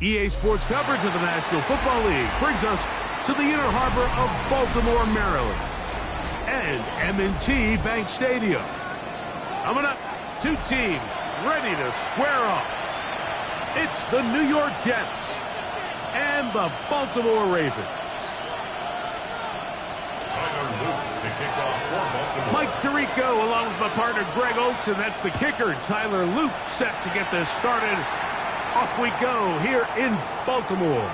EA Sports coverage of the National Football League brings us to the inner harbor of Baltimore, Maryland, and M&T Bank Stadium. Coming up, two teams ready to square off. It's the New York Jets and the Baltimore Ravens. Mike Tirico along with my partner Greg Oates, and that's the kicker, Tyler Luke, set to get this started. Off we go here in Baltimore.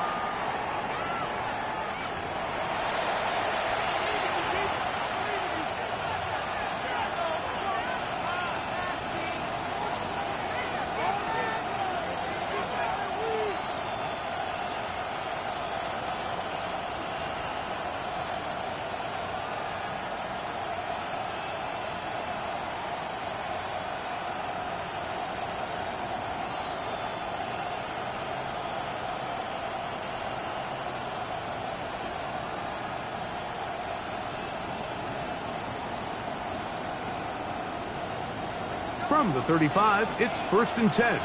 From the 35, it's 1st and 10.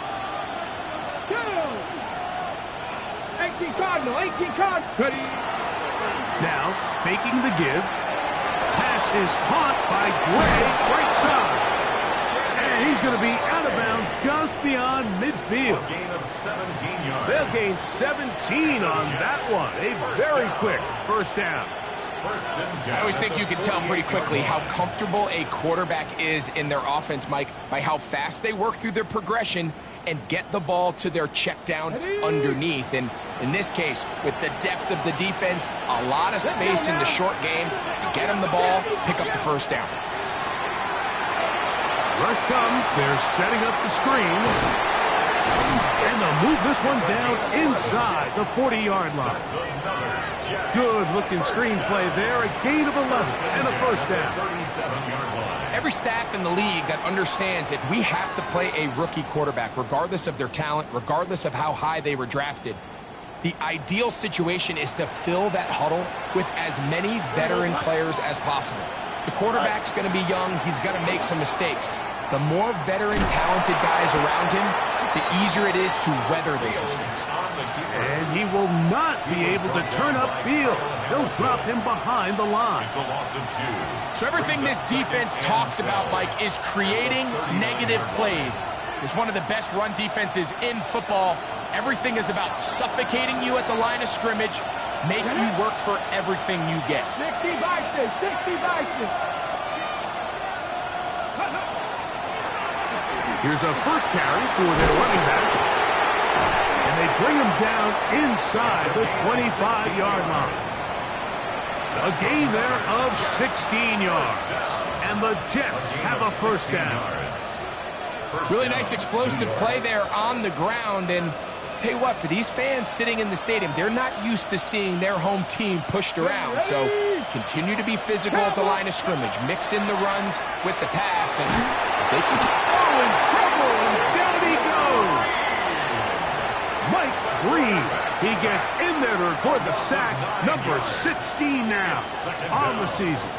Go! 18 Cardinal, 18 Cardinal. Now, faking the give. Pass is caught by Gray, right side. And he's going to be out of bounds just beyond midfield. A gain of 17 yards. They'll gain 17 on that one. A very quick first down. I always think you can tell pretty quickly how comfortable a quarterback is in their offense, Mike, by how fast they work through their progression and get the ball to their check down underneath. And in this case, with the depth of the defense, a lot of space in the short game, get them the ball, pick up the first down. Rush comes. They're setting up the screen. And they'll move this one down inside the 40-yard line. Good-looking screenplay there. A gain of 11 and a first down. Every staff in the league that understands that we have to play a rookie quarterback, regardless of their talent, regardless of how high they were drafted. The ideal situation is to fill that huddle with as many veteran players as possible. The quarterback's going to be young. He's going to make some mistakes. The more veteran, talented guys around him, the easier it is to weather those mistakes. And he will not be able to turn upfield. They'll drop him behind the line. It's a loss of 2. So everything this defense talks about, Mike, is creating negative plays. It's one of the best run defenses in football. Everything is about suffocating you at the line of scrimmage, make you work for everything you get. 60 by 6, 60 by 6. Here's a first carry for their running back. And they bring him down inside the 25-yard line. A gain there of 16 yards. And the Jets have a first down. Really nice explosive play there on the ground. And tell you what, for these fans sitting in the stadium, they're not used to seeing their home team pushed around. So continue to be physical at the line of scrimmage. Mix in the runs with the pass. And they can... Oh, in trouble, and down he goes. Mike Green. He gets in there to record the sack. Number 16 now on the season.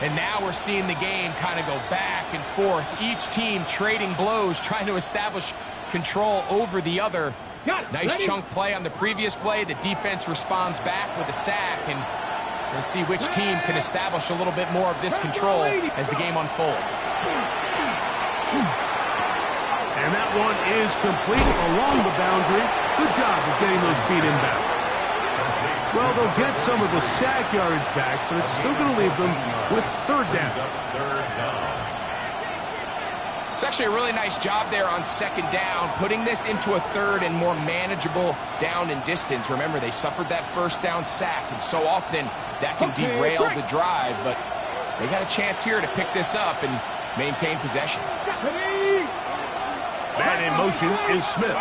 And now we're seeing the game kind of go back and forth. Each team trading blows, trying to establish control over the other. Nice chunk play on the previous play. The defense responds back with a sack. And we'll see which team can establish a little bit more of this control as the game unfolds. And that one is complete along the boundary. Good job of getting those feet inbound. Well, they'll get some of the sack yardage back, but it's still going to leave them with third down. It's actually a really nice job there on second down, putting this into a third and more manageable down and distance. Remember, they suffered that first down sack, and so often that can derail the drive, but they got a chance here to pick this up and maintain possession. Man in motion is Smith.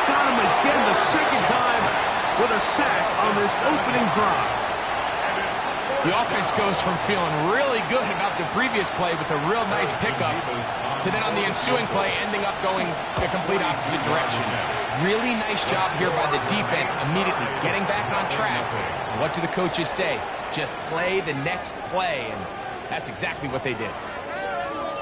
Got him again the second time with a sack on this opening drive. The offense goes from feeling really good about the previous play with a real nice pickup to then on the ensuing play ending up going the complete opposite direction. Really nice job here by the defense immediately getting back on track. And what do the coaches say? Just play the next play, and that's exactly what they did.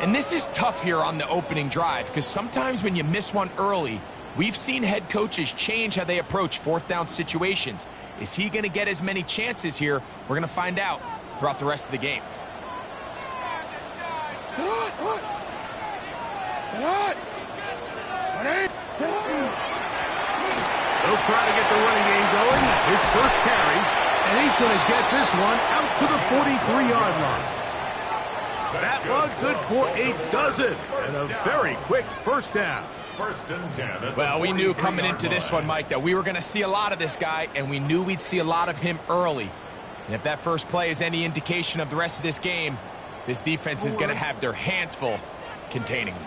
And this is tough here on the opening drive because sometimes when you miss one early, we've seen head coaches change how they approach fourth down situations. Is he going to get as many chances here? We're going to find out throughout the rest of the game. They'll try to get the running game going. His first carry, and he's going to get this one out to the 43-yard line. That one good for a dozen, and a very quick first down. First and 10. Well, we knew coming into this one, Mike, that we were going to see a lot of this guy, and we knew we'd see a lot of him early. And if that first play is any indication of the rest of this game, this defense is going to have their hands full containing him.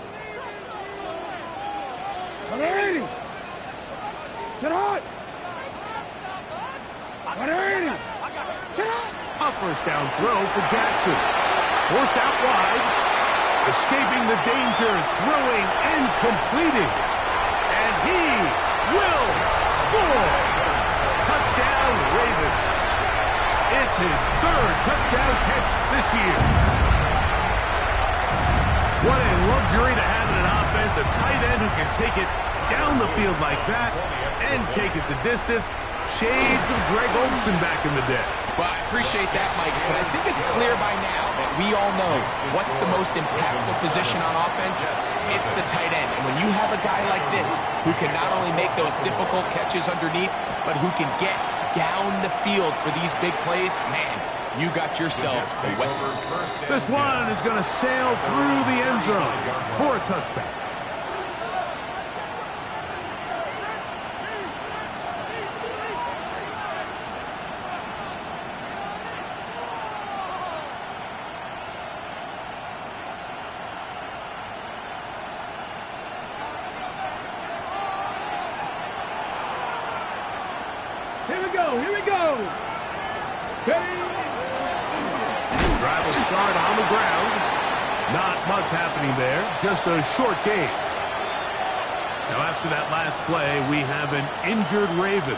A first down throw for Jackson. Forced out wide. Escaping the danger, throwing and completing. And he will score. Touchdown, Ravens. It's his third touchdown catch this year. What a luxury to have in an offense, a tight end who can take it down the field like that and take it the distance. Shades of Greg Olsen back in the day. Well, I appreciate that, Mike, but I think it's clear by now that we all know what's the most impactful position on offense. It's the tight end. And when you have a guy like this who can not only make those difficult catches underneath, but who can get down the field for these big plays, man, you got yourselves a weapon. This one is going to sail through the end zone for a touchback. Here we go. Drive will start on the ground. Not much happening there. Just a short gain. Now, after that last play, we have an injured Raven.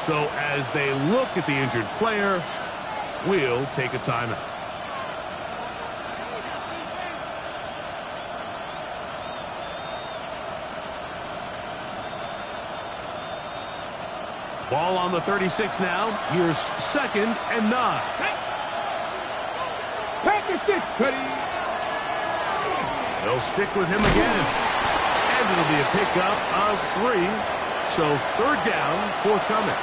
So as they look at the injured player, we'll take a timeout. Ball on the 36 now. Here's 2nd and 9. Practice this, Cuddy. They'll stick with him again. And it'll be a pickup of 3. So third down, forthcoming.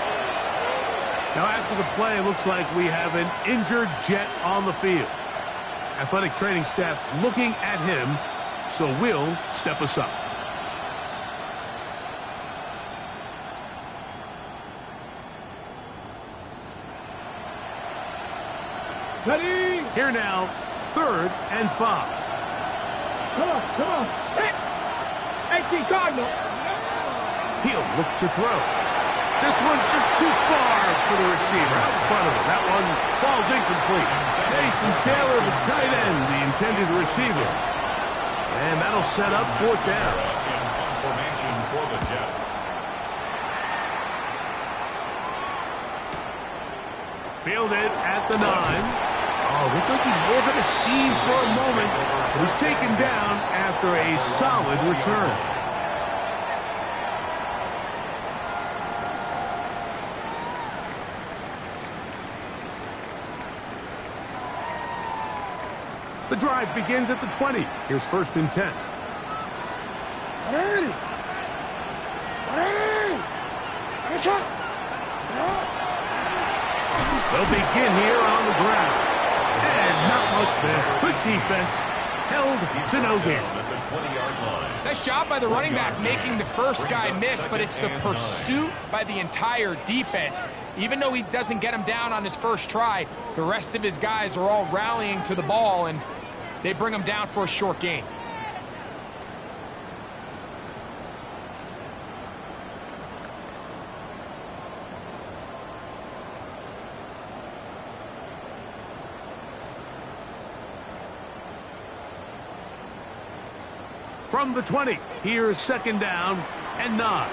Now after the play, it looks like we have an injured Jet on the field. Athletic training staff looking at him, so we'll step aside. Ready? Here now, 3rd and 5. Come on. Hit. 18 Cardinal. He'll look to throw. This one just too far for the receiver out in front of him. That one falls incomplete. Mason Taylor, the tight end, the intended receiver. And that'll set up 4th down. In formation for the Jets. Fielded at the 9. Oh, looked like he moved at a seam for a moment. It was taken down after a solid return. The drive begins at the 20. Here's 1st and 10. They'll begin here on the ground. And not much there. Good defense. Held to no gain. At the 20-yard line. Nice job by the running back making the first guy miss, but it's the pursuit by the entire defense. Even though he doesn't get him down on his first try, the rest of his guys are all rallying to the ball, and they bring him down for a short gain. From the 20, here's 2nd down and 9.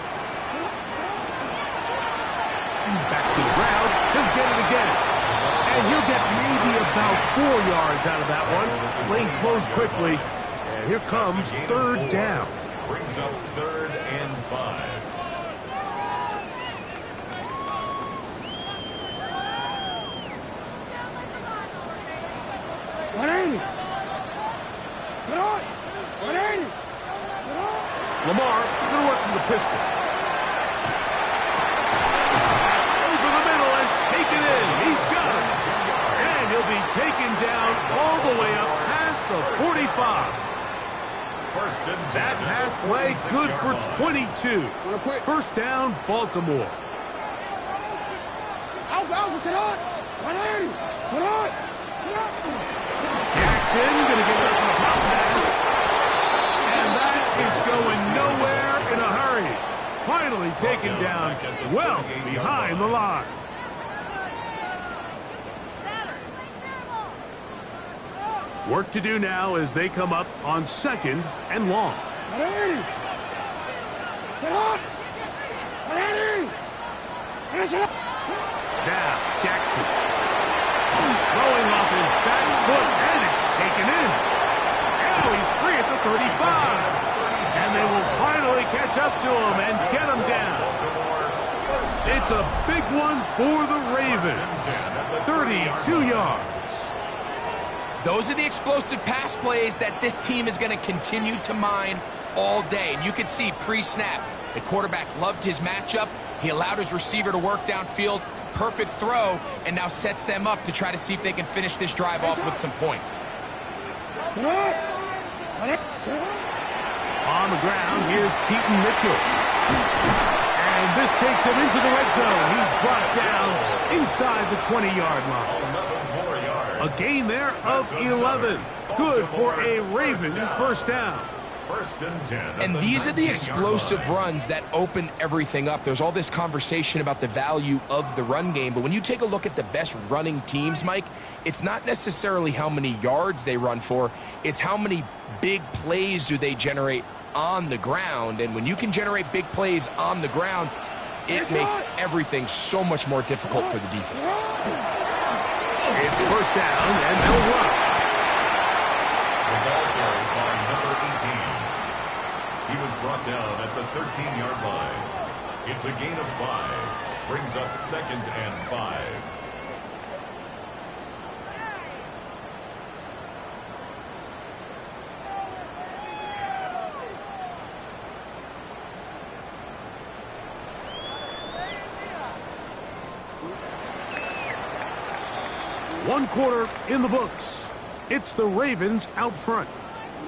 Back to the ground. He'll get it again. And he'll get maybe about 4 yards out of that one. Lane closed quickly. And here comes 3rd down. Brings up 3rd and 5. Lamar going to work from the pistol. Over the middle and take it in. He's got it. And he'll be taken down all the way up past the 45. That pass play good for 22. 1st down, Baltimore. Jackson going to get it up in the pop pass. And that is going nowhere in a hurry. Finally taken down well behind the line. Work to do now as they come up on 2nd and long. Now, Jackson. Throwing off his back foot, and it's taken in. Now he's free at the 35. And they will finally catch up to him and get him down. It's a big one for the Ravens. 32 yards. Those are the explosive pass plays that this team is going to continue to mine all day. And you can see pre-snap, the quarterback loved his matchup. He allowed his receiver to work downfield. Perfect throw, and now sets them up to try to see if they can finish this drive off with some points. On the ground, here's Keaton Mitchell. And this takes him into the red zone. He's brought down inside the 20-yard line. A gain there of 11. Good for a Raven 1st down. 1st and 10. And these are the explosive runs that open everything up. There's all this conversation about the value of the run game, but when you take a look at the best running teams, Mike, it's not necessarily how many yards they run for, it's how many big plays do they generate on the ground. And when you can generate big plays on the ground, it makes everything so much more difficult for the defense. It's 1st down, and they'll run. The ball carried by number 18. He was brought down at the 13-yard line. It's a gain of 5. Brings up 2nd and 5. One quarter in the books. It's the Ravens out front.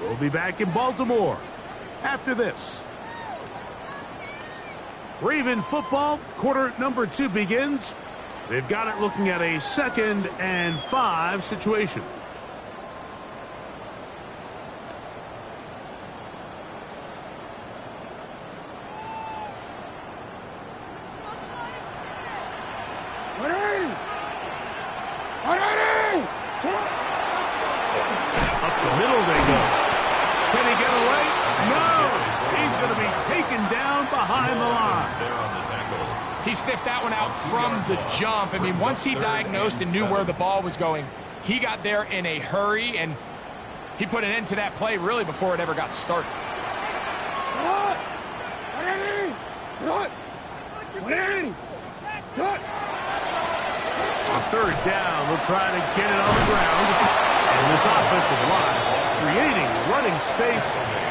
We'll be back in Baltimore after this. Raven football, quarter number 2 begins. They've got it looking at a 2nd and 5 situation. Up the middle they go. Can he get away? No! He's going to be taken down behind the line. He sniffed that one out from the jump. I mean, once he diagnosed and knew where the ball was going, he got there in a hurry, and he put an end to that play really before it ever got started. On 3rd down, they'll try to get it on the ground. And this offensive line creating running space.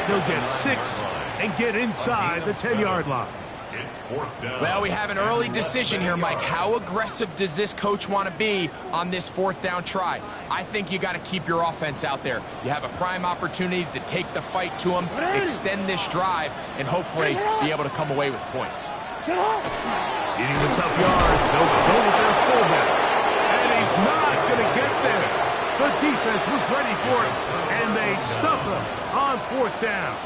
He'll get 6 and get inside the 10-yard line. It's 4th down. Well, we have an early decision here, Mike. How aggressive does this coach want to be on this 4th down try? I think you got to keep your offense out there. You have a prime opportunity to take the fight to him, extend this drive, and hopefully be able to come away with points. Eating the tough yards, they'll go with their fullback. And he's not going to get there. The defense was ready for it, and they stuff him on 4th down.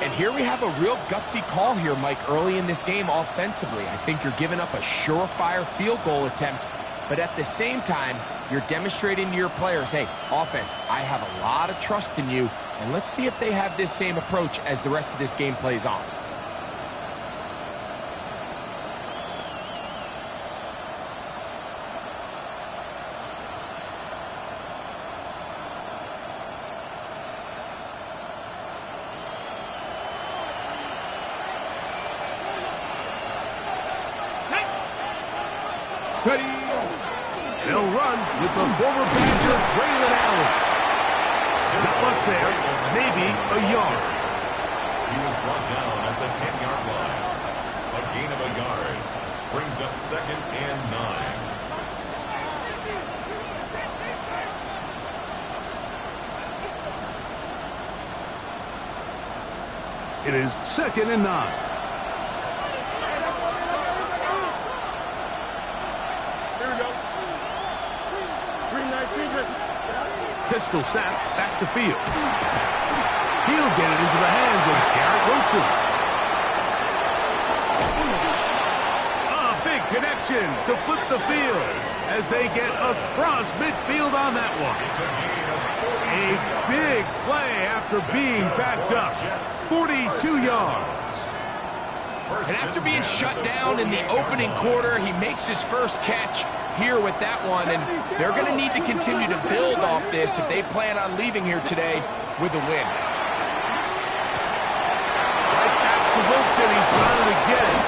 And here we have a real gutsy call here, Mike, early in this game offensively. I think you're giving up a surefire field goal attempt, but at the same time, you're demonstrating to your players, hey, offense, I have a lot of trust in you, and let's see if they have this same approach as the rest of this game plays on. Ready. They'll run with the former Badger, Braylon Allen. Not much there, maybe a yard. He was brought down at the 10-yard line. A gain of a yard brings up 2nd and 9. It is 2nd and 9. Pistol snap, back to field. He'll get it into the hands of Garrett Wilson. A big connection to flip the field as they get across midfield on that one. A big play after being backed up. 42 yards. And after being shut down in the opening quarter, he makes his first catch here with that one, and they're going to need to continue to build off this if they plan on leaving here today with a win. Right back to Wilson, he's trying to get it.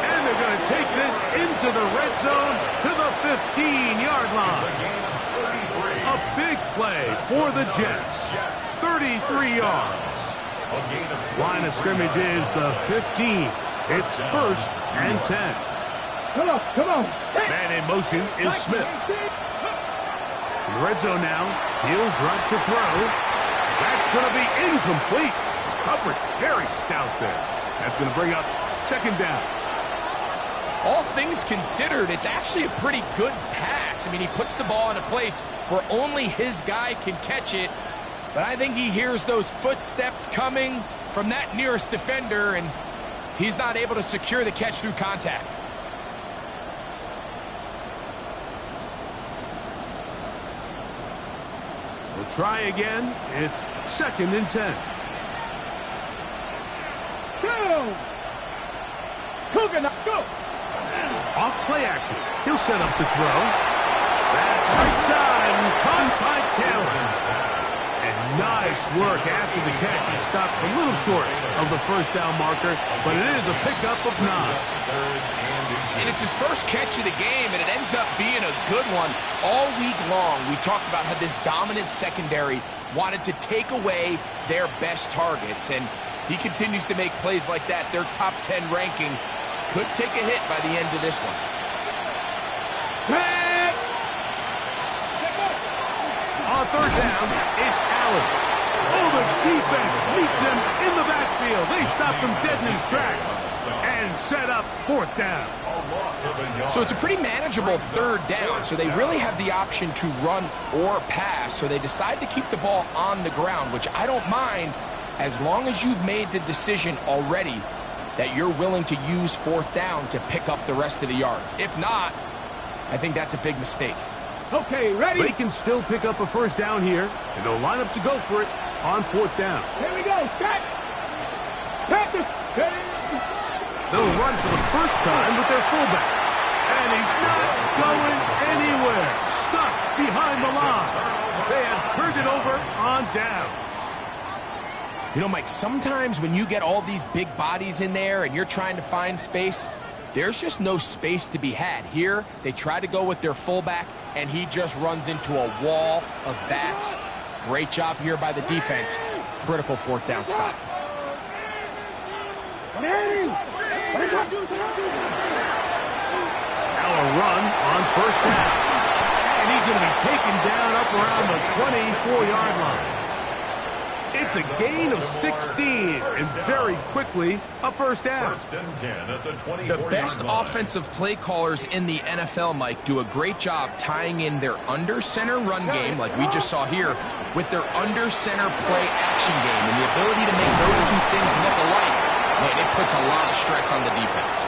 And they're going to take this into the red zone to the 15-yard line. A big play for the Jets. 33 yards. Line of scrimmage is the 15. It's 1st and 10. Come on, come on. Man in motion is Smith. In the red zone now. He'll drop to throw. That's going to be incomplete. Coverage very stout there. That's going to bring up 2nd down. All things considered, it's actually a pretty good pass. I mean, he puts the ball in a place where only his guy can catch it. But I think he hears those footsteps coming from that nearest defender, and he's not able to secure the catch through contact. We'll try again. It's 2nd and 10. Go! Coconut, go! Off play action. He'll set up to throw. That's right side and caught by Taylor. And nice work after the catch. He stopped a little short of the 1st down marker, but it is a pickup of 9. And it's his first catch of the game, and it ends up being a good one. All week long, we talked about how this dominant secondary wanted to take away their best targets, and he continues to make plays like that. Their top 10 ranking could take a hit by the end of this one. third down, it's Allen. Oh, the defense meets him in the backfield. They stopped him dead in his tracks and set up fourth down. So it's a pretty manageable third down, so they really have the option to run or pass, so they decide to keep the ball on the ground, which I don't mind as long as you've made the decision already that you're willing to use fourth down to pick up the rest of the yards. If not, I think that's a big mistake. Okay, ready? They can still pick up a first down here, and they'll line up to go for it on fourth down. Here we go. Back. Practice. They'll run for the first time with their fullback. And he's not going anywhere. Stuffed behind the line. They have turned it over on downs. You know, Mike, sometimes when you get all these big bodies in there and you're trying to find space, there's just no space to be had. Here, they try to go with their fullback, and he just runs into a wall of backs. Great job here by the defense. Critical fourth down stop. Now a run on first down. And he's going to be taken down up around the 24-yard line. It's a gain of 16, and very quickly, a first down. First and 10 at the 24-yard The best line. offensive play callers in the NFL, Mike, do a great job tying in their under-center run game, like we just saw here, with their under-center play action game. And the ability to make those two things look alike, man, it puts a lot of stress on the defense.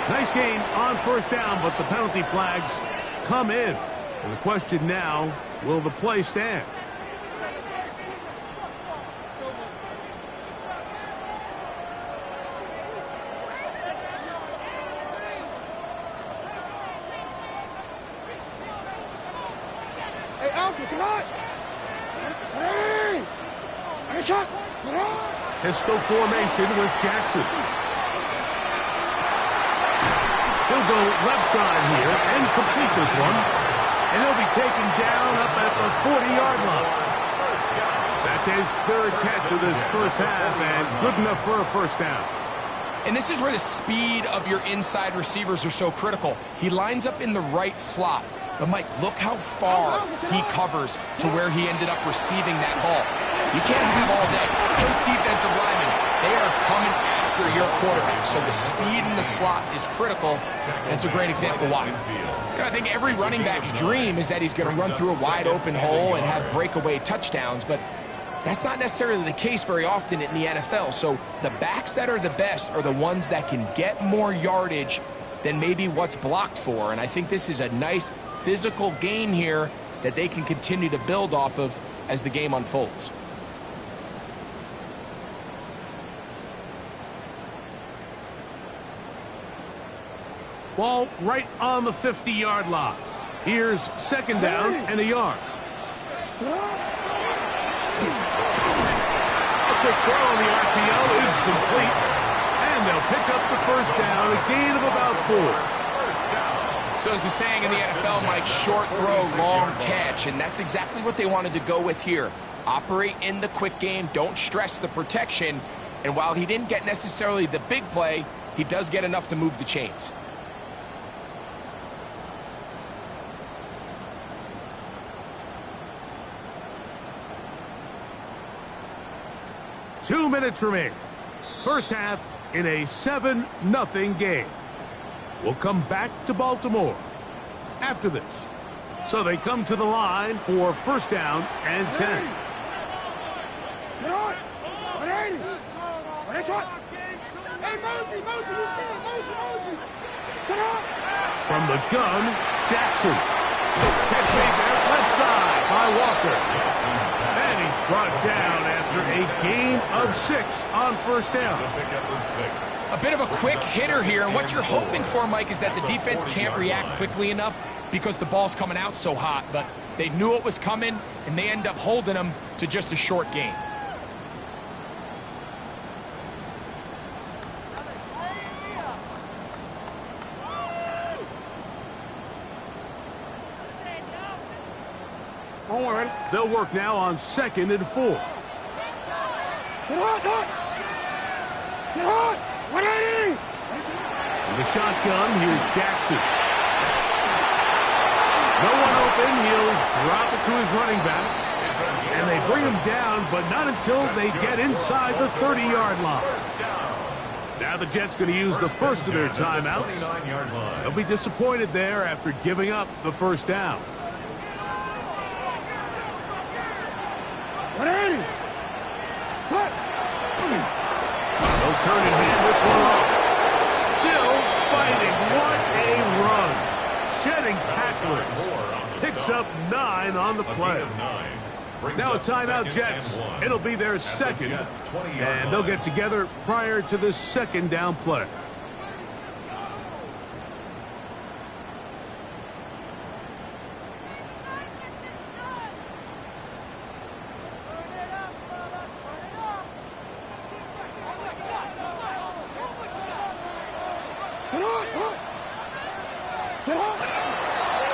Nice gain on first down, but the penalty flags come in. And the question now, will the play stand? Hey, Alpha, come on. Hey. Hey, shot. Pistol formation with Jackson. He'll go left side here and complete this one. And he'll be taken down up at the 40-yard line. That's his third catch of this first half, and good enough for a first down. And this is where the speed of your inside receivers are so critical. He lines up in the right slot. But, Mike, look how far he covers to where he ended up receiving that ball. You can't have all day. Those defensive linemen, they are coming after your quarterback. So the speed in the slot is critical, and it's a great example why. You know, I think every running back's dream is that he's going to run through a wide-open hole and have breakaway touchdowns, but that's not necessarily the case very often in the NFL. So the backs that are the best are the ones that can get more yardage than maybe what's blocked for, and I think this is a nice physical gain here that they can continue to build off of as the game unfolds. Ball right on the 50-yard line. Here's second down and a yard. A quick throw on the RPO is complete. And they'll pick up the first down, a gain of about 4. So as the saying in the NFL, Mike, short throw, long catch, and that's exactly what they wanted to go with here. Operate in the quick game, don't stress the protection, and while he didn't get necessarily the big play, he does get enough to move the chains. Two minutes remain. First half in a 7-0 game. We'll come back to Baltimore after this. So they come to the line for first down and 10. From the gun, Jackson. Catch made there, left side by Walker. And he's brought down after a gain of 6 on first down. A bit of a quick hitter here, and what you're hoping for, Mike, is that the defense can't react quickly enough because the ball's coming out so hot, but they knew it was coming, and they end up holding them to just a short gain. They'll work now on 2nd and 4. In the shotgun, here's Jackson. No one open. He'll drop it to his running back. bring them down, but not until they get inside the 30-yard line. Now the Jets going to use the first of their timeouts. They'll be disappointed there after giving up the first down. 180. Cut. They'll turn and hand this one off. Still fighting. What a run. Shedding tacklers. Picks up 9 on the play. Now a timeout, Jets. It'll be their second, and they'll get together prior to the second down play.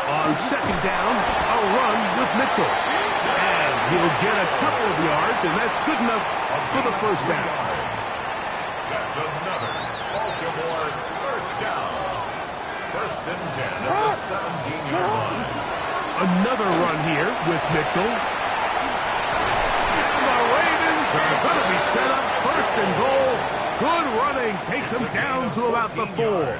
On second down, a run with Mitchell. And he'll get a couple of yards, and that's good enough for the first down. That's another Baltimore first down. First and 10 at the 17-yard line. Another run here with Mitchell. And the Ravens are going to be set up first and goal. Good running takes them down to about the 4.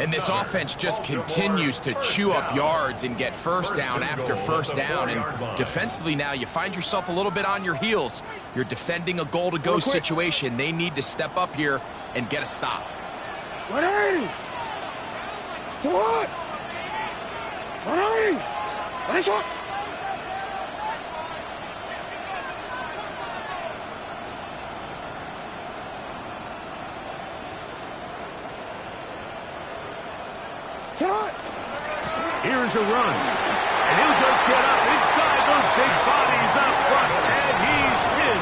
And this offense just continues to chew up yards and get first down after first down. And defensively now, you find yourself a little bit on your heels. You're defending a goal-to-go situation. They need to step up here and get a stop. 180. To what? 180. What is it? Here's a run. And he'll just get up inside those big bodies up front. And he's in.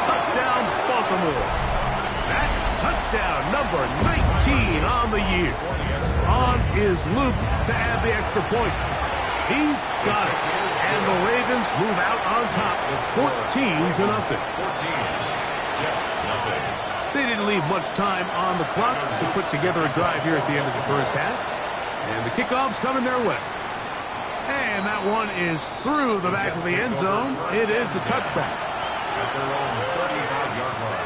Touchdown, Baltimore. That touchdown, number 19 on the year. On is Luke to add the extra point. He's got it. And the Ravens move out on top, 14-0. They didn't leave much time on the clock to put together a drive here at the end of the first half. And the kickoff's coming their way. And that one is through the back of the end zone. It is a touchback. At their own 35-yard line.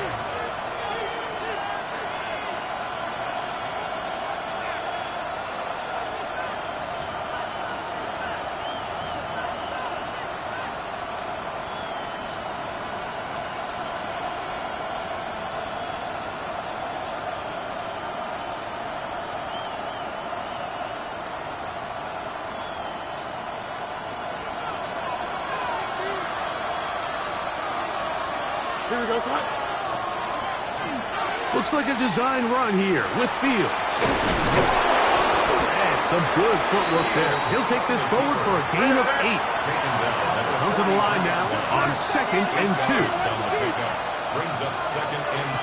Here we go, son. Looks like a design run here with Fields. And some good footwork there. He'll take this forward for a gain of 8. Come to the line now on 2nd and 2. Brings up 2nd and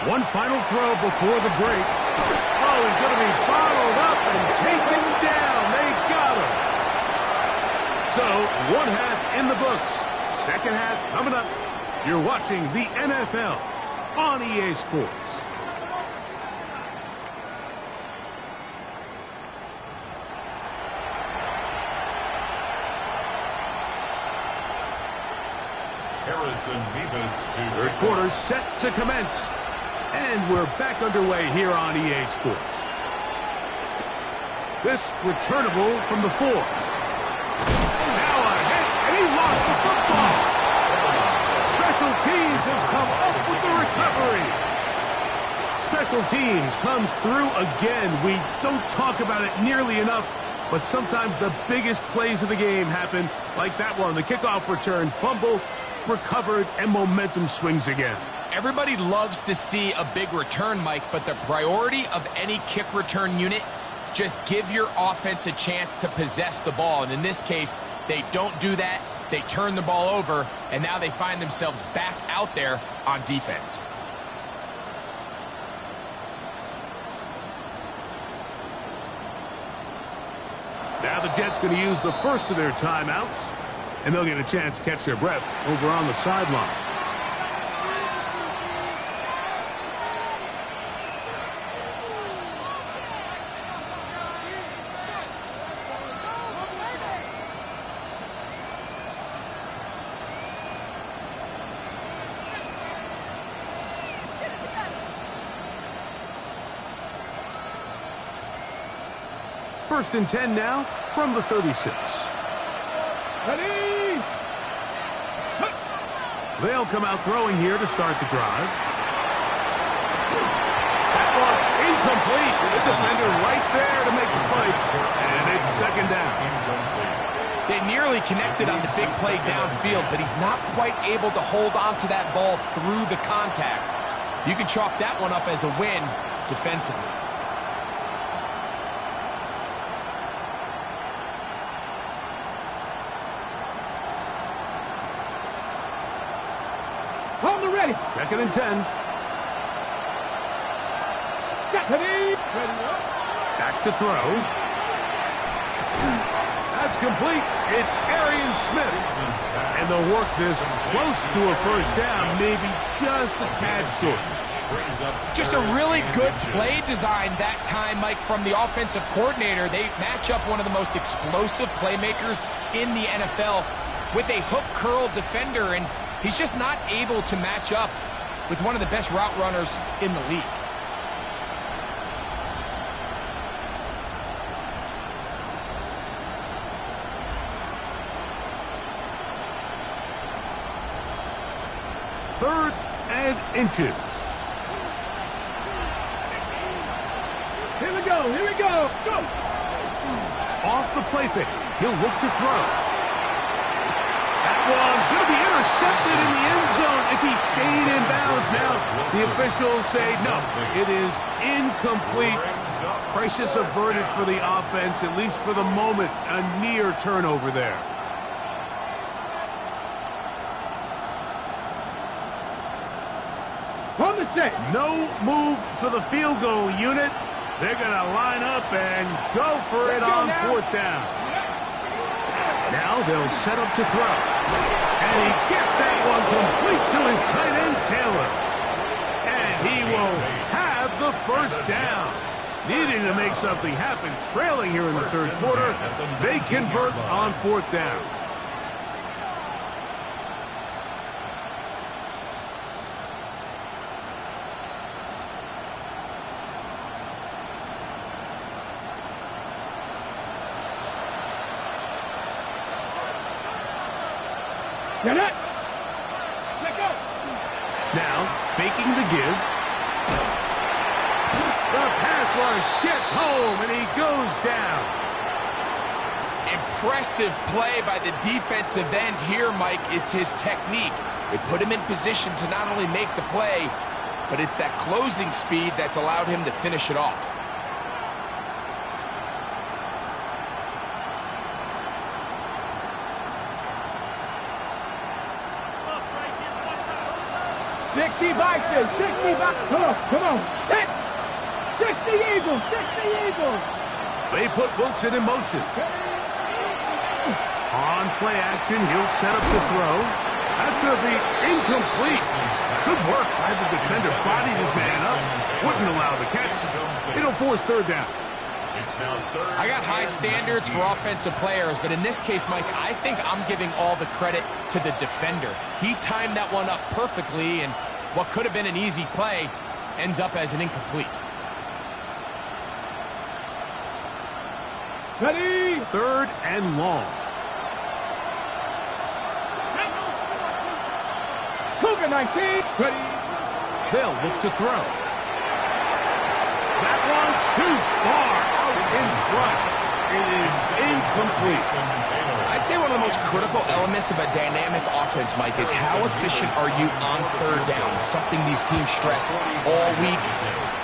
2. One final throw before the break. Oh, he's going to be bottled up and taken down. They got him. So, one half in the books. Second half coming up. You're watching the NFL on EA Sports. Harrison Beavis to Third quarter set to commence. And we're back underway here on EA Sports. This returnable from the 4. Now a hit, and he lost the football. Special Teams has come up with the recovery. Special Teams comes through again. We don't talk about it nearly enough, but sometimes the biggest plays of the game happen like that one. The kickoff return, fumble, recovered, and momentum swings again. Everybody loves to see a big return, Mike, but the priority of any kick return unit, just give your offense a chance to possess the ball. And in this case, they don't do that. They turn the ball over, and now they find themselves back out there on defense. Now the Jets going to use the first of their timeouts, and they'll get a chance to catch their breath over on the sideline. First and 10 now from the 36. Ready? They'll come out throwing here to start the drive. That one incomplete. The defender right there to make the play. And it's second down. They nearly connected on the big play downfield, but he's not quite able to hold on to that ball through the contact. You can chalk that one up as a win defensively. On the ready. Second and 10. Ready. Ready up. Back to throw. That's complete. It's Arian Smith. And they'll work this close to a first down, maybe just a tad short. Just a really good play design that time, Mike, from the offensive coordinator. They match up one of the most explosive playmakers in the NFL with a hook curl defender, and he's just not able to match up with one of the best route runners in the league. Third and inches. Here we go. Here we go. Go. Off the play fake. He'll look to throw. That one going to be intercepted in the end zone if he stayed in bounds. Now the officials say no, it is incomplete. Crisis averted for the offense, at least for the moment. A near turnover there. On the set. No move for the field goal unit. They're going to line up and go for it on fourth down. Now they'll set up to throw. And he gets that one complete to his tight end, Taylor. And he will have the first down. Needing to make something happen, trailing here in the third quarter. They convert on fourth down. Get it. Let go. Now, faking the give. The pass rush gets home, and he goes down. Impressive play by the defensive end here, Mike. It's his technique. It put him in position to not only make the play, but it's that closing speed that's allowed him to finish it off. Come on. Hit. 60 Eagles. 60 Eagles. They put Wilson in motion. On play action, he'll set up to throw. That's going to be incomplete. Good work by the defender. Bodied his man up. Wouldn't allow the catch. It'll force third down. I got high standards for offensive players, but in this case, Mike, I think I'm giving all the credit to the defender. He timed that one up perfectly, and what could have been an easy play ends up as an incomplete. Ready. Third and long. Cougar 19. Ready. They'll look to throw. That one too far out in front. It is incomplete. I'd say one of the most critical elements of a dynamic offense, Mike, is how efficient are you on third down? It's something these teams stress all week.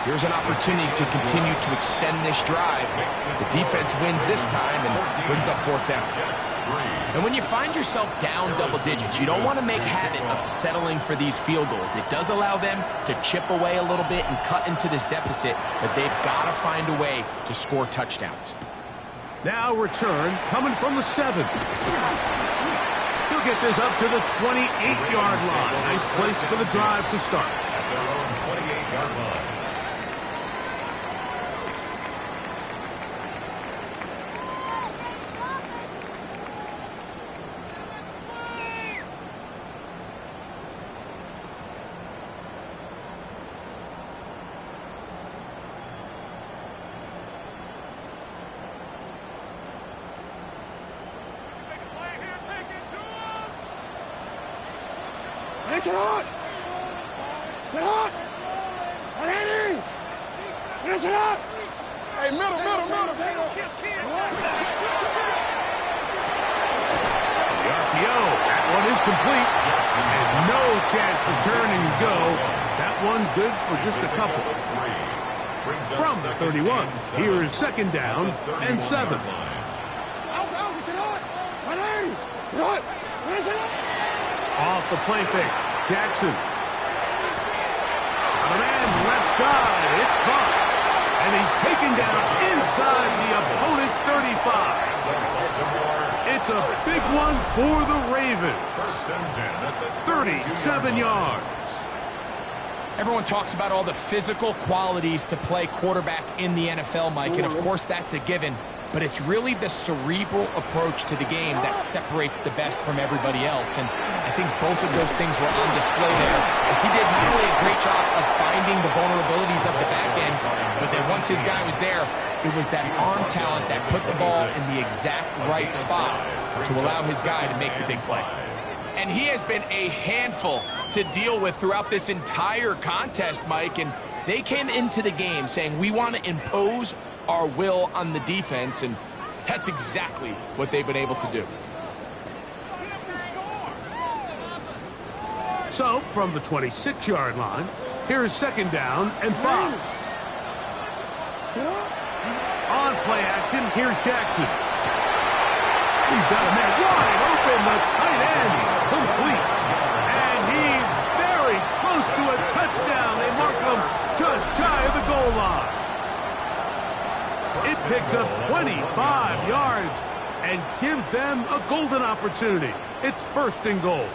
Here's an opportunity to continue to extend this drive. The defense wins this time and brings up fourth down. And when you find yourself down double digits, you don't want to make habit of settling for these field goals. It does allow them to chip away a little bit and cut into this deficit, but they've got to find a way to score touchdowns. Now return coming from the 7. He'll get this up to the 28-yard line. Nice place for the drive to start. At their own 28-yard line. It's hot! It's hot! Ready! It's hot! Hey, middle! The RPO, that one is complete. And no chance to turn and go. That one good for just a couple. From the 31, here is second down and 7. Off the play fake, Jackson. The man left side, it's caught. And he's taken down inside the opponent's 35. It's a big one for the Ravens. 37 yards. Everyone talks about all the physical qualities to play quarterback in the NFL, Mike, and of course that's a given. But it's really the cerebral approach to the game that separates the best from everybody else. And I think both of those things were on display there, as he did not only a great job of finding the vulnerabilities of the back end, but then once his guy was there, it was that arm talent that put the ball in the exact right spot to allow his guy to make the big play. And he has been a handful to deal with throughout this entire contest, Mike. And they came into the game saying, we want to impose our will on the defense, and that's exactly what they've been able to do. So, from the 26-yard line, here's second down and 5. On play action, here's Jackson. He's got a man wide open, the tight end, complete. And he's very close to a touchdown. They mark him just shy of the goal line. It picks up 25 yards and gives them a golden opportunity. It's first and goal.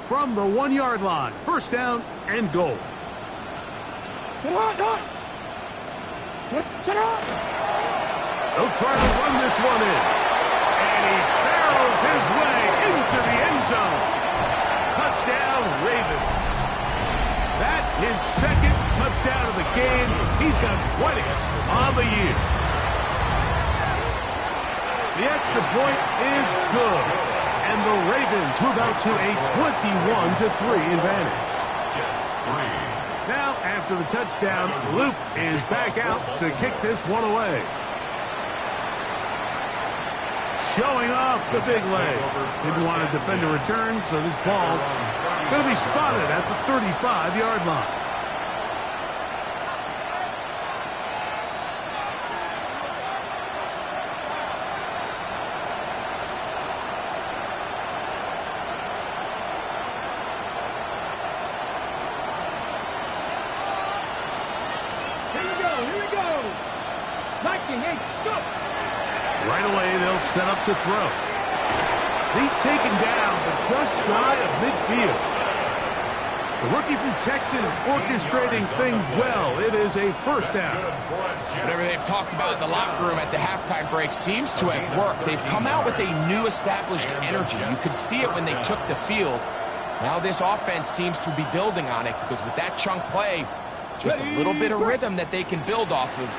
From the 1-yard line, first down and goal. They'll try to run this one in. And he barrels his way into the end zone. Touchdown, Ravens. That his second touchdown of the game. He's got 20 on the year. The extra point is good. And the Ravens move out to a 21-3 advantage. Now, after the touchdown, Luke is back out to kick this one away. Showing off the big leg. Didn't want to defend a return, so this ball going to be spotted at the 35-yard line. Right away, they'll set up to throw. He's taken down, but just shy of midfield. The rookie from Texas orchestrating things well. It is a first down. Whatever they've talked about in the locker room at the halftime break seems to have worked. They've come out with a new established energy. You could see it when they took the field. Now this offense seems to be building on it, because with that chunk play, just a little bit of rhythm that they can build off of.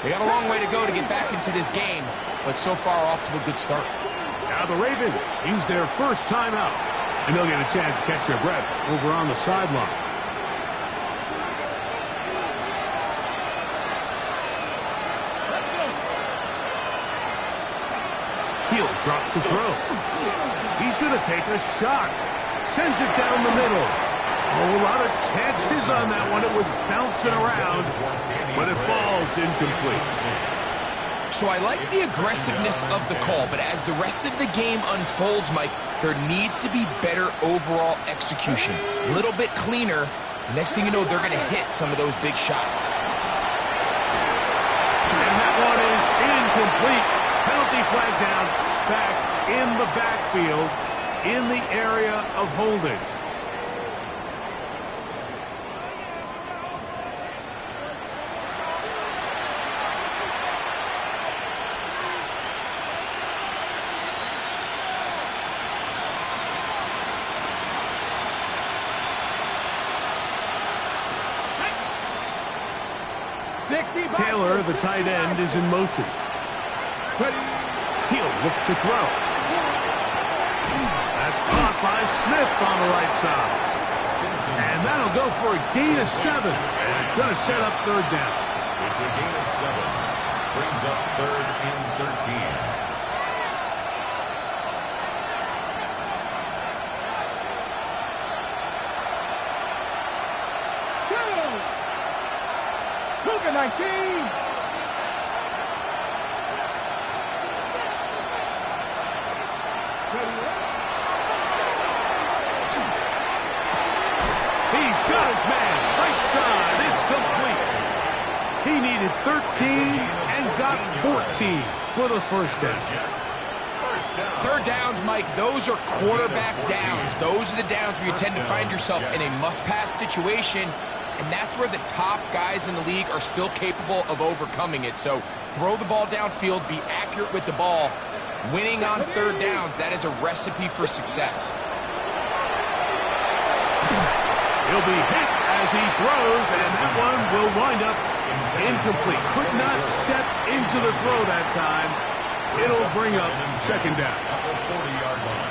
They got a long way to go to get back into this game, but so far off to a good start. Now the Ravens use their first timeout, and they'll get a chance to catch their breath over on the sideline. He'll drop to throw. He's going to take a shot. Sends it down the middle. A whole lot of chances on that one. It was bouncing around, but it falls incomplete. So I like the aggressiveness of the call, but as the rest of the game unfolds, Mike, there needs to be better overall execution. A little bit cleaner. Next thing you know, they're going to hit some of those big shots. And that one is incomplete. Penalty flag down, back in the backfield, in the area of holding. Taylor, the tight end, is in motion. He'll look to throw. That's caught by Smith on the right side. And that'll go for a gain of 7. And it's going to set up third down. It's a gain of 7. Brings up 3rd and 13. Cougar 19. He's got his man. Right side. It's complete. He needed 13 and got 14 for the first down. Third downs, Mike, those are quarterback downs. Those are the downs where you tend to find yourself in a must-pass situation, and that's where the top guys in the league are still capable of overcoming it. So throw the ball downfield, be accurate with the ball. Winning on third downs, that is a recipe for success. He'll be hit as he throws, and that one will wind up incomplete. Could not step into the throw that time. It'll bring up second down.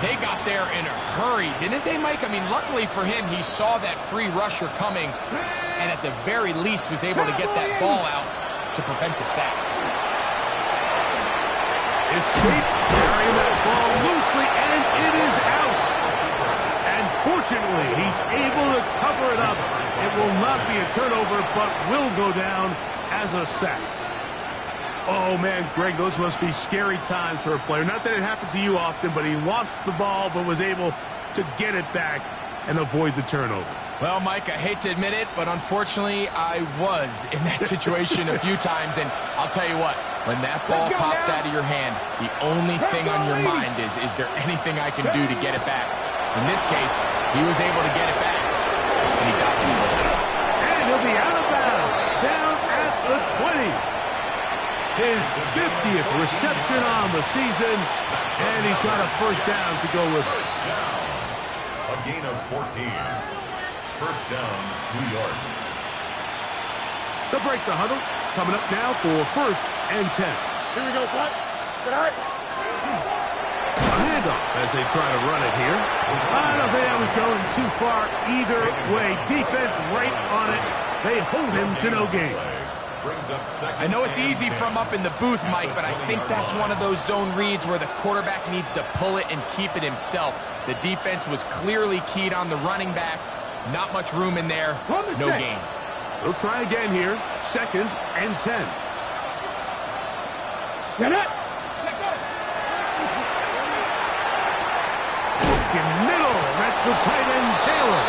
They got there in a hurry, didn't they, Mike? I mean, luckily for him, he saw that free rusher coming, and at the very least was able to get that ball out to prevent the sack. Escape, carrying that ball loosely, and it is out. And fortunately, he's able to cover it up. It will not be a turnover, but will go down as a sack. Oh, man, Greg, those must be scary times for a player. Not that it happened to you often, but he lost the ball but was able to get it back and avoid the turnover. Well, Mike, I hate to admit it, but unfortunately, I was in that situation a few times, and I'll tell you what, when that ball pops out of your hand, the only thing on your mind is there anything I can do to get it back? In this case, he was able to get it back, and he got it. And he'll be out of bounds, down at the 20. His 50th reception on the season, and he's got a first down to go with it. A gain of 14. First down, New York. They'll break the huddle. Coming up now for first and 10. Here we go, son. Sit out. A handoff as they try to run it here. I don't think I was going too far either way. Defense right on it. They hold him to no gain. I know it's easy from up in the booth, Mike, but I think that's one of those zone reads where the quarterback needs to pull it and keep it himself. The defense was clearly keyed on the running back. Not much room in there. No gain. They'll try again here. Second and 10. Get it. In middle. That's the tight end, Taylor.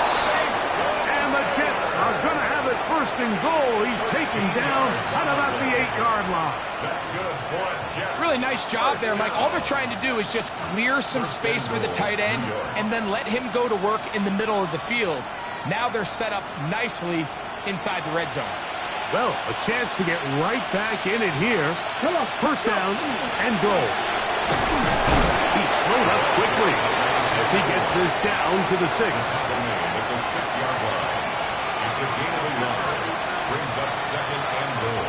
And the Jets are going to have it first and goal. He's taken down at about the 8-yard line. That's good for Jets. Really nice job there, Mike. All they're trying to do is just clear some space for the tight end and then let him go to work in the middle of the field. Now they're set up nicely inside the red zone. Well, a chance to get right back in it here. First down and goal. He's slowed up quickly as he gets this down to the 6. At the 6-yard line. It's a gain of 11. Brings up second and goal.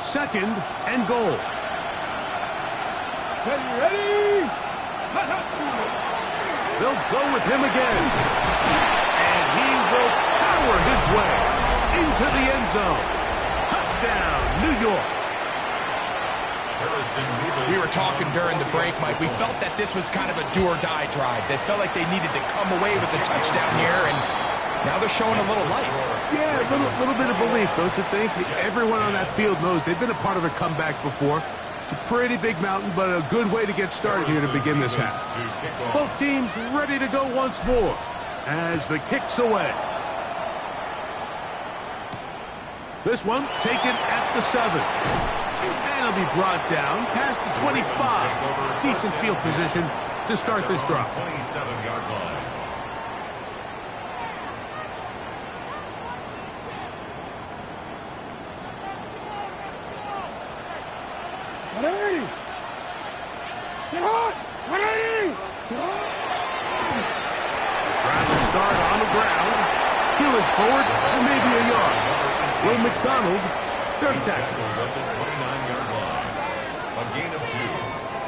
Second and goal. Ready? They'll go with him again. And he will power his way into the end zone. Touchdown, New York. We were talking during the break, Mike. We felt that this was kind of a do-or-die drive. They felt like they needed to come away with the touchdown here, and now they're showing a little life. Yeah, a little bit of belief, don't you think? Everyone on that field knows they've been a part of a comeback before. It's a pretty big mountain, but a good way to get started here to begin this half. Both teams ready to go once more as the kick's away. This one taken at the 7. And it'll be brought down past the 25. Decent field position to start this drive. 27-yard line. Trying to start on the ground. Peel it forward for maybe a yard. Will McDonald, third tackle. At the 29-yard line. A gain of 2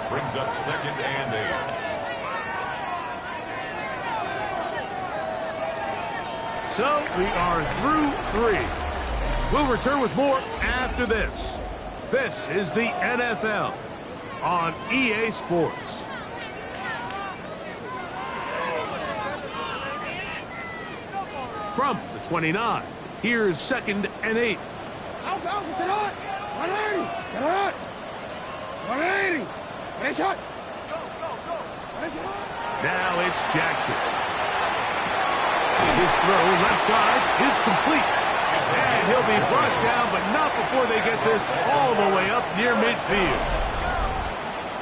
brings up 2nd and 8. So we are through 3. We'll return with more after this. This is the NFL on EA Sports. From the 29, here's 2nd and 8. Alpha, sit on. 180. Get on. 180. Finish it. Finish it. Now it's Jackson. His throw left side is complete. And he'll be brought down, but not before they get this all the way up near midfield.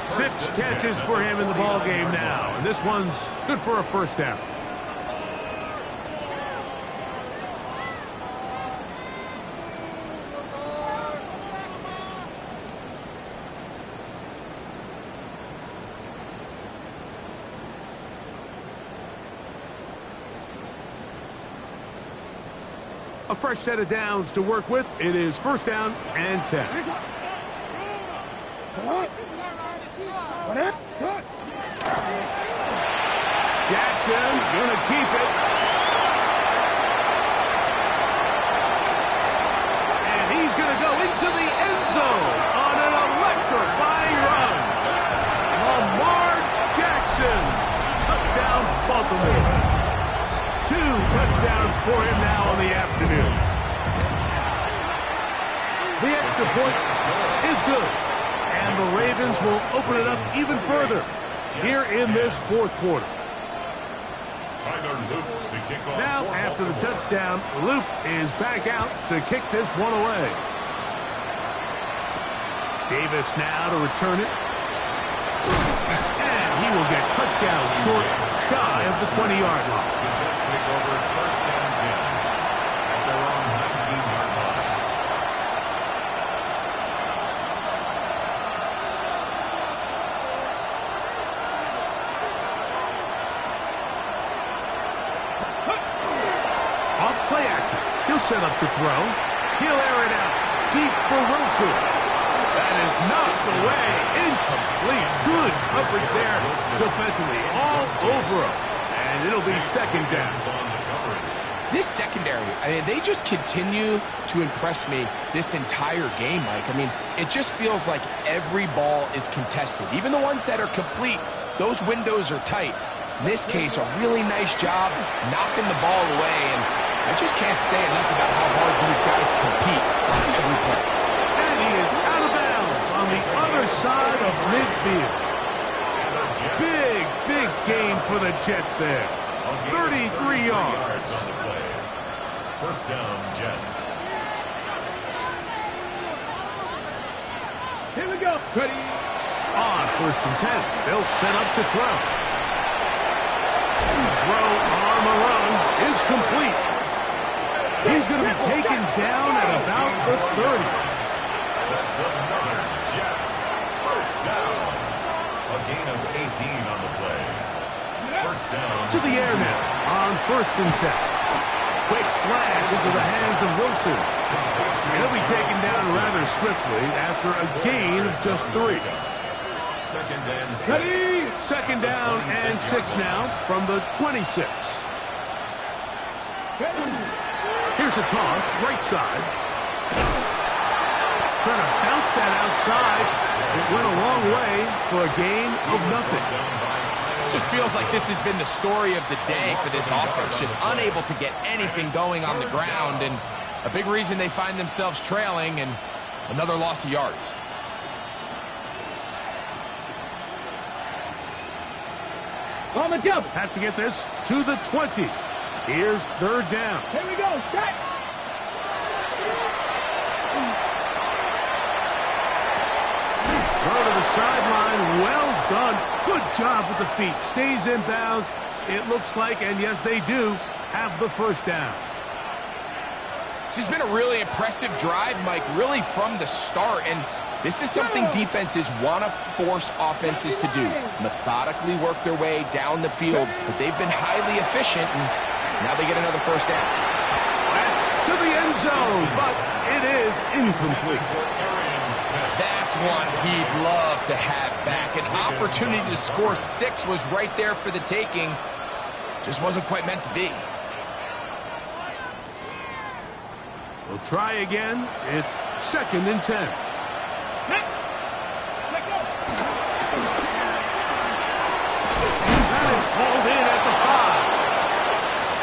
6 catches for him in the ball game now, and this one's good for a first down. A fresh set of downs to work with. It is 1st down and 10. Jackson gonna keep it. And he's gonna go into the end zone on an electrifying run. Lamar Jackson. Touchdown, Baltimore. 2 touchdowns for him now on the afternoon. The extra point is good. And the Ravens will open it up even further here in this 4th quarter. Now, after the touchdown, Luke is back out to kick this one away. Davis now to return it. And he will get cut down short, shy of the 20-yard line. The Jets take over 1st and 10 at their own 19-yard line. Off play action. He'll set up to throw. He'll air it out. Deep for Wilson. That is knocked away. Incomplete. Good coverage there defensively. All over him. And it'll be 2nd down. This secondary, I mean, they just continue to impress me this entire game, Mike. I mean, it just feels like every ball is contested. Even the ones that are complete, those windows are tight. In this case, a really nice job knocking the ball away, and I just can't say enough about how hard these guys compete on every play. And he is out of bounds on the other side of midfield. Big gain for the Jets there. 33 yards. 1st down, Jets. Here we go. Ready. On 1st and 10, they'll set up to throw. Throw on the run is complete. He's going to be taken down at about the 30. That's another Jets 1st down. A gain of 18 on the play. 1st down. To the air now on 1st and 10. Quick slant into the hands of Wilson. And he'll be taken down rather swiftly after a gain of just 3. 2nd and 6. Ready. 2nd down and 6 now from the 26. Here's a toss, right side. Trying to bounce that outside. It went a long way for a gain of nothing. Just feels like this has been the story of the day for this offense. Just unable to get anything going on the ground, and a big reason they find themselves trailing, and another loss of yards. On the jump. Have to get this to the 20. Here's 3rd down. Here we go. Catch. Throw to the sideline. Well done. Good job with the feet. Stays in bounds. It looks like, and yes, they do, have the 1st down. This has been a really impressive drive, Mike, really from the start. And this is something defenses want to force offenses to do. Methodically work their way down the field. But they've been highly efficient, and now they get another 1st down. to the end zone, but it is incomplete. That's one he'd love to have back. An opportunity to score 6 was right there for the taking. Just wasn't quite meant to be. We'll try again. It's 2nd and 10. That is hauled in at the 5.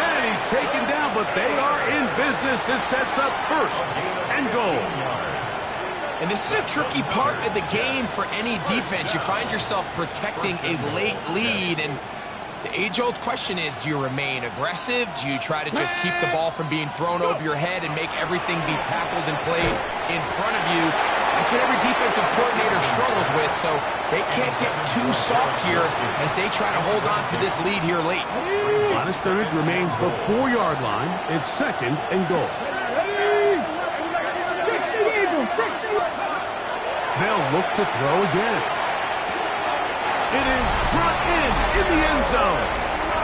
And he's taken down, but they are in business. This sets up 1st and goal. And this is a tricky part of the game for any defense. You find yourself protecting a late lead, and the age-old question is, do you remain aggressive? Do you try to just keep the ball from being thrown over your head and make everything be tackled and played in front of you? That's what every defensive coordinator struggles with, so they can't get too soft here as they try to hold on to this lead here late. Line of scrimmage remains the 4-yard line. It's 2nd and goal. They'll look to throw again. It is brought in the end zone.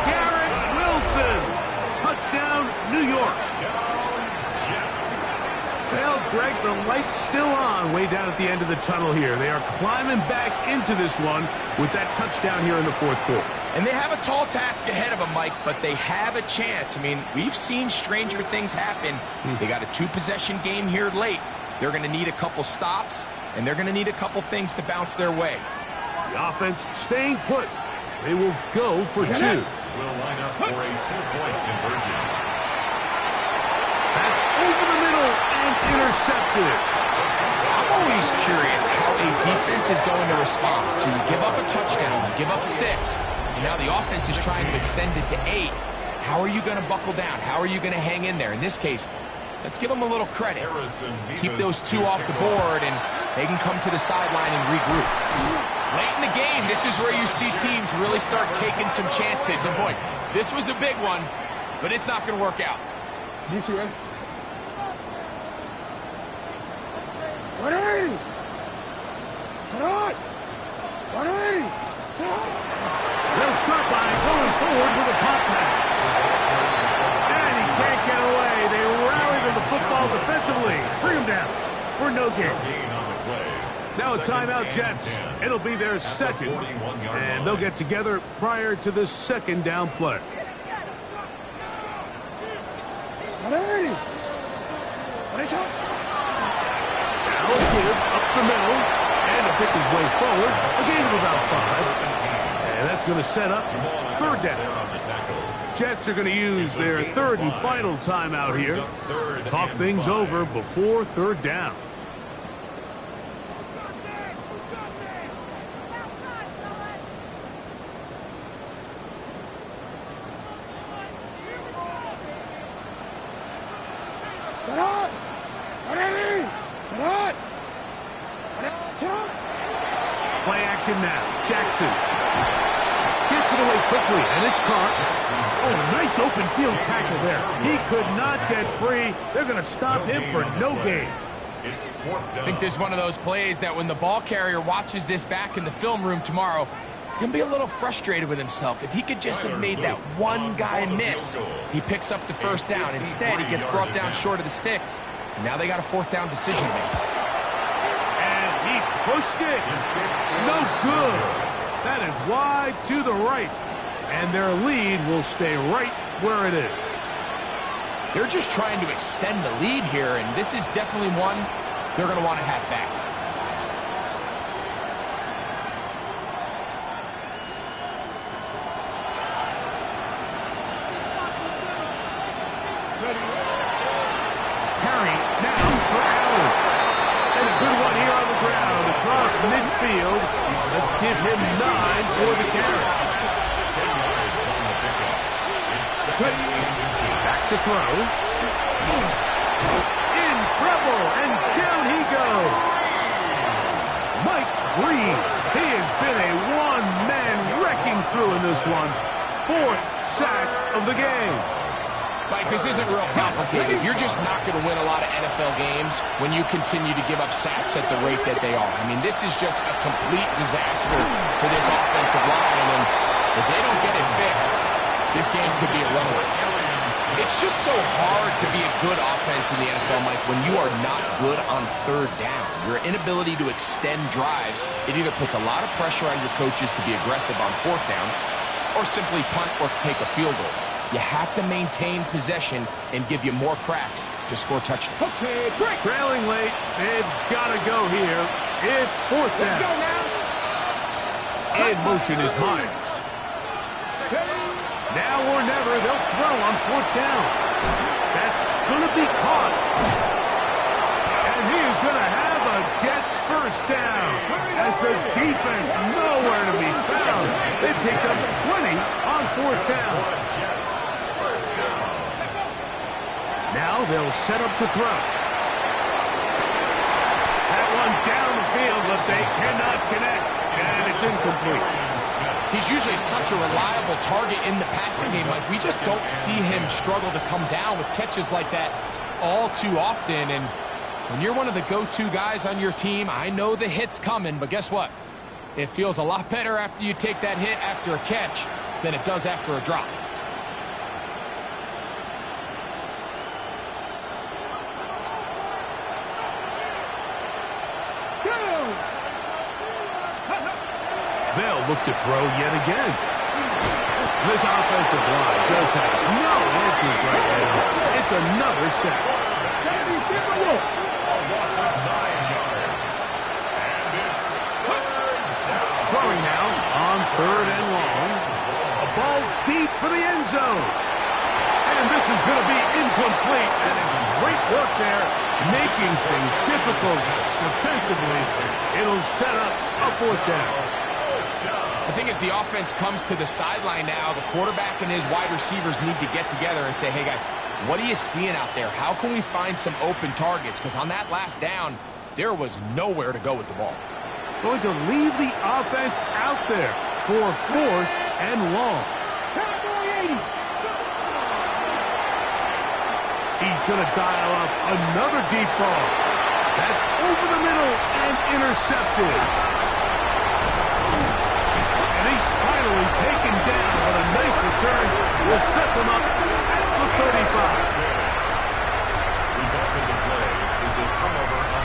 Garrett Wilson. Touchdown, New York. Well, Greg, the light's still on way down at the end of the tunnel here. They are climbing back into this one with that touchdown here in the 4th quarter. And they have a tall task ahead of them, Mike, but they have a chance. I mean, we've seen stranger things happen. They got a 2-possession game here late. They're going to need a couple stops, and they're going to need a couple things to bounce their way. The offense staying put. They will go for 2. Will line up for a 2-point conversion. That's over the middle and intercepted. I'm always curious how a defense is going to respond. So you give up a touchdown, you give up 6, and now the offense is trying to extend it to 8. How are you going to buckle down? How are you going to hang in there? In this case, let's give them a little credit. Keep those 2 off the board, and they can come to the sideline and regroup. Late in the game, this is where you see teams really start taking some chances. And boy, this was a big one, but it's not going to work out. You see that? They'll start by going forward with a pop pass. And he can't get away. They rally to the football defensively. Bring him down for no gain. Now a timeout, Jets. It'll be their 2nd, and they'll get together prior to the 2nd down play. Now a give up the middle, and to pick his way forward, a gain of about 5. And that's going to set up 3rd down. Jets are going to use their 3rd and final timeout here. Talk things over before 3rd down. Play action now. Jackson gets it away quickly, and it's caught. Oh, nice open field tackle there. He could not get free. They're going to stop him for no gain. I think this is one of those plays that when the ball carrier watches this back in the film room tomorrow, he's going to be a little frustrated with himself. If he could just have made that one guy miss, he picks up the 1st down. Instead, he gets brought down short of the sticks. And now they got a 4th down decision to make. And he pushed it. No good. That is wide to the right. And their lead will stay right where it is. They're just trying to extend the lead here, and this is definitely one they're going to want to have back. Carry now for Allen. And a good one here on the ground across midfield. Let's give him 9 for the carry. Back to throw. In trouble, and down he goes. Mike Green. He has been a one-man wrecking through in this one. 4th sack of the game. Mike, this isn't real complicated. You're just not going to win a lot of NFL games when you continue to give up sacks at the rate that they are. I mean, this is just a complete disaster for this offensive line, and if they don't get it fixed, this game could be a runaway. It's just so hard to be a good offense in the NFL, Mike, when you are not good on third down. Your inability to extend drives, it either puts a lot of pressure on your coaches to be aggressive on fourth down or simply punt or take a field goal. You have to maintain possession and give you more cracks to score touchdowns. Trailing late, they've got to go here. It's fourth down. In motion is Myers. Now or never, they'll throw on fourth down. That's going to be caught. And he is going to have a Jets first down as the defense nowhere to be found. They picked up 20 on fourth down. Now they'll set up to throw. That one down the field, but they cannot connect. And it's incomplete. He's usually such a reliable target in the passing game. Like, we just don't see him struggle to come down with catches like that all too often. And when you're one of the go-to guys on your team, I know the hit's coming, but guess what? It feels a lot better after you take that hit after a catch than it does after a drop. They'll look to throw yet again. This offensive line just has no answers right now. It's another sack. Throwing now on third and long. A ball deep for the end zone. And this is going to be incomplete. And it's great work there, making things difficult defensively. It'll set up a fourth down. I think as the offense comes to the sideline now, the quarterback and his wide receivers need to get together and say, hey, guys, what are you seeing out there? How can we find some open targets? Because on that last down, there was nowhere to go with the ball. Going to leave the offense out there for fourth and long. He's going to dial up another deep ball. That's over the middle and intercepted. Taken down, but a nice return will set them up at the 35. Resulting the play is a turnover on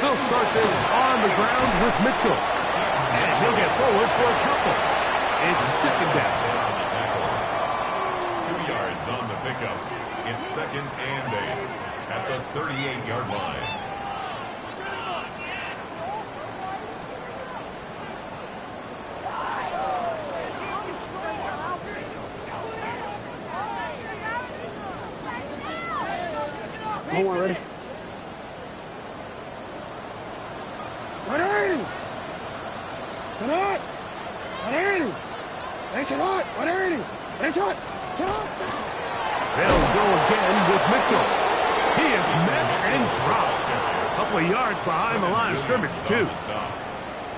They'll start this on the ground with Mitchell. And he'll get forward for a couple. It's second down. 2 yards on the pickup. It's second and 8 at the 38-yard line. Come on, ready? They'll go again with Mitchell. He is met and dropped. A couple of yards behind the line of scrimmage, too.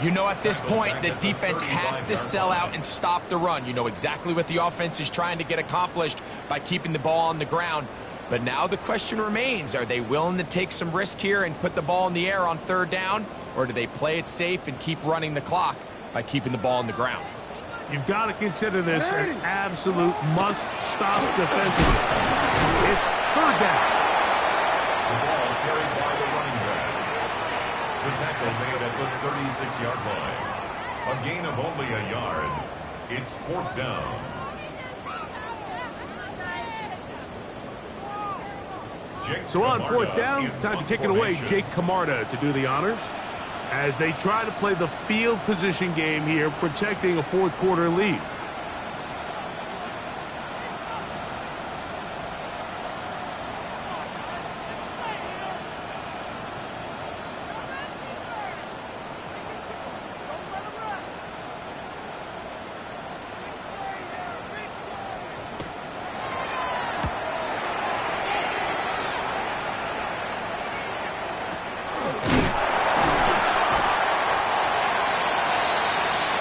You know, at this point, the defense has to sell out and stop the run. You know exactly what the offense is trying to get accomplished by keeping the ball on the ground. But now the question remains, are they willing to take some risk here and put the ball in the air on third down? Or do they play it safe and keep running the clock by keeping the ball on the ground? You've got to consider this an absolute must-stop defensively. It's third down. The ball carried by the running back. The tackle made at the 36-yard line. A gain of only a yard. It's fourth down. So on fourth down, time to kick it away. Jake Camarda to do the honors as they try to play the field position game here, protecting a fourth quarter lead.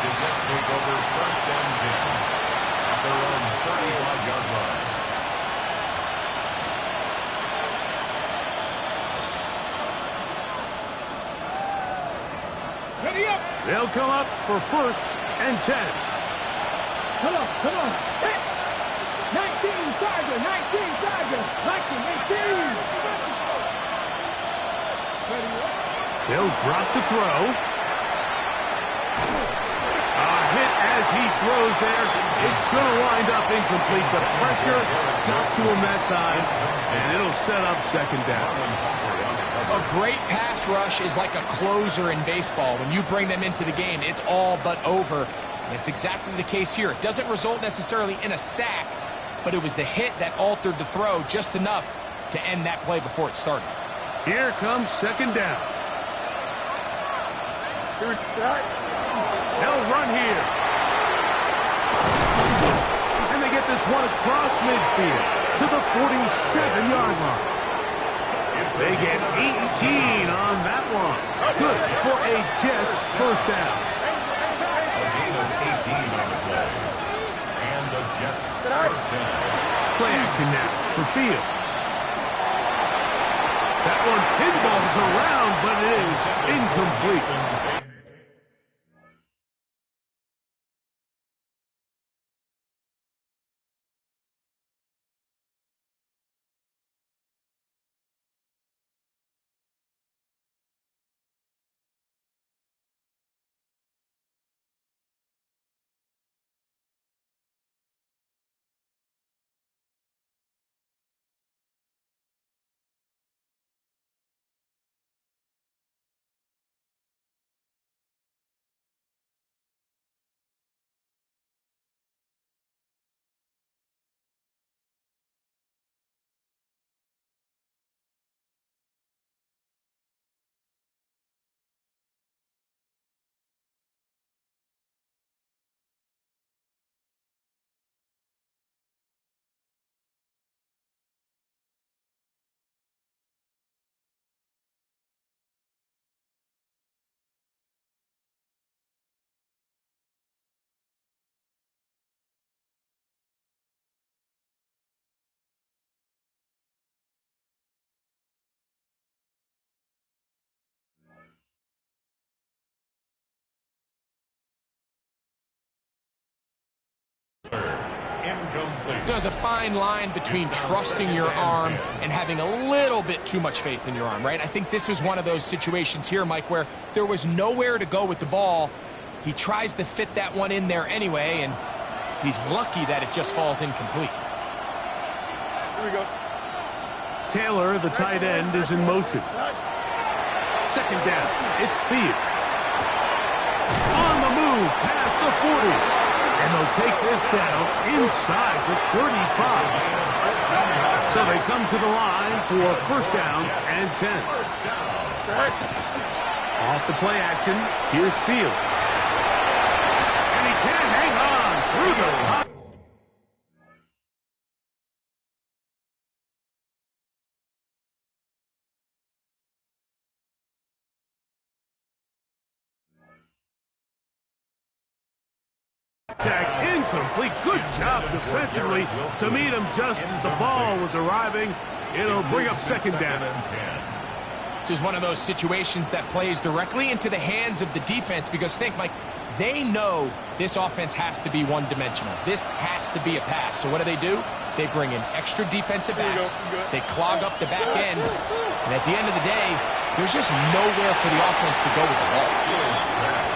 The Jets take over first and 10 at their own 35-yard line. Ready up. They'll come up for first and 10. Come on, come on. Hit. 19 Charger, 19 Charger. 19, 18. They'll drop to throw. A hit as he throws there. It's going to wind up incomplete. The pressure got to him that time, and it'll set up second down. A great pass rush is like a closer in baseball. When you bring them into the game, it's all but over. And it's exactly the case here. It doesn't result necessarily in a sack, but it was the hit that altered the throw just enough to end that play before it started. Here comes second down. They'll run here. And they get this one across midfield to the 47-yard line. They get 18 on that one. Good for a Jets first down. A gain of 18 on the play. And the Jets first down. Play action now for Fields. That one pinballs around, but it is incomplete. Incomplete. There's a fine line between trusting your arm and having a little bit too much faith in your arm, right? I think this was one of those situations here, Mike, where there was nowhere to go with the ball. He tries to fit that one in there anyway, and he's lucky that it just falls incomplete. Here we go. Taylor, the tight end, is in motion. Second down, it's Fields. On the move, past the 40. And they'll take this down inside the 35. So they come to the line for first down and 10. Off the play action, here's Fields. And he can't hang on through the top. Incomplete. Good job defensively to meet him just as the ball was arriving. It'll bring up second down. This is one of those situations that plays directly into the hands of the defense because think, Mike, they know this offense has to be one-dimensional. This has to be a pass. So what do? They bring in extra defensive backs. They clog up the back end. And at the end of the day, there's just nowhere for the offense to go with the ball.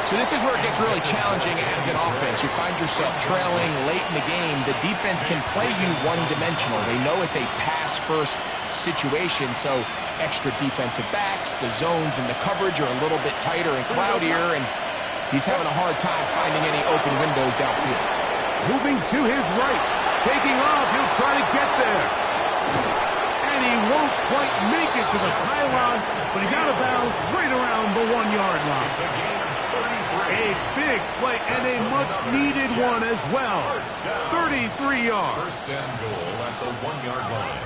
So this is where it gets really challenging as an offense. You find yourself trailing late in the game. The defense can play you one-dimensional. They know it's a pass-first situation, so extra defensive backs, the zones and the coverage are a little bit tighter and cloudier, and he's having a hard time finding any open windows downfield. Moving to his right. Taking off. He'll try to get there. And he won't quite make it to the pylon, but he's out of bounds right around the 1-yard line. A big play and a much-needed one as well. 33 yards. First and goal at the 1-yard line.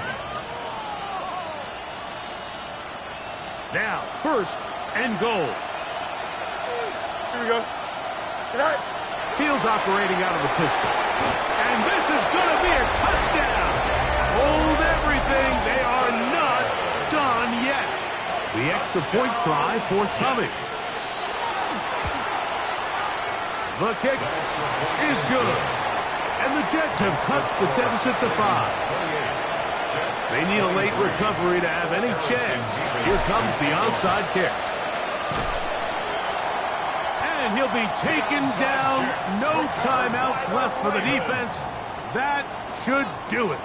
Now, first and goal. Here we go. Fields operating out of the pistol. And this is going to be a touchdown. Hold everything. They are not done yet. The extra point try forthcoming. The kick is good. And the Jets have cut the deficit to 5. They need a late recovery to have any chance. Here comes the onside kick. And he'll be taken down. No timeouts left for the defense. That should do it.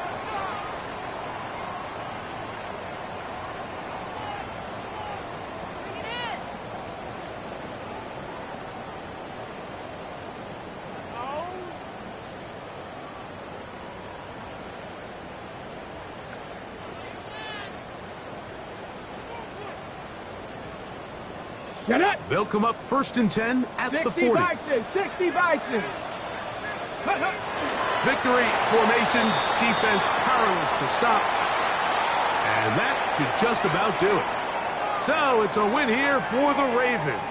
Get it. They'll come up 1st and 10 at the 40. 60 Bison. Victory formation, defense powerless to stop. And that should just about do it. So it's a win here for the Ravens.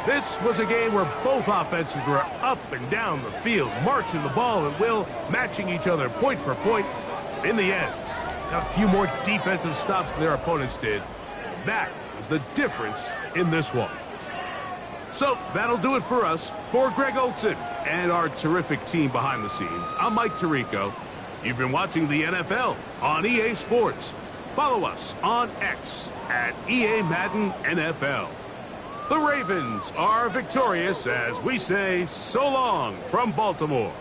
This was a game where both offenses were up and down the field, marching the ball at will, matching each other point for point. In the end, a few more defensive stops than their opponents did. That is the difference in this one. So that'll do it for us. For Greg Olson and our terrific team behind the scenes, I'm Mike Tirico. You've been watching the NFL on EA Sports. Follow us on X at EA Madden NFL. The Ravens are victorious as we say so long from Baltimore.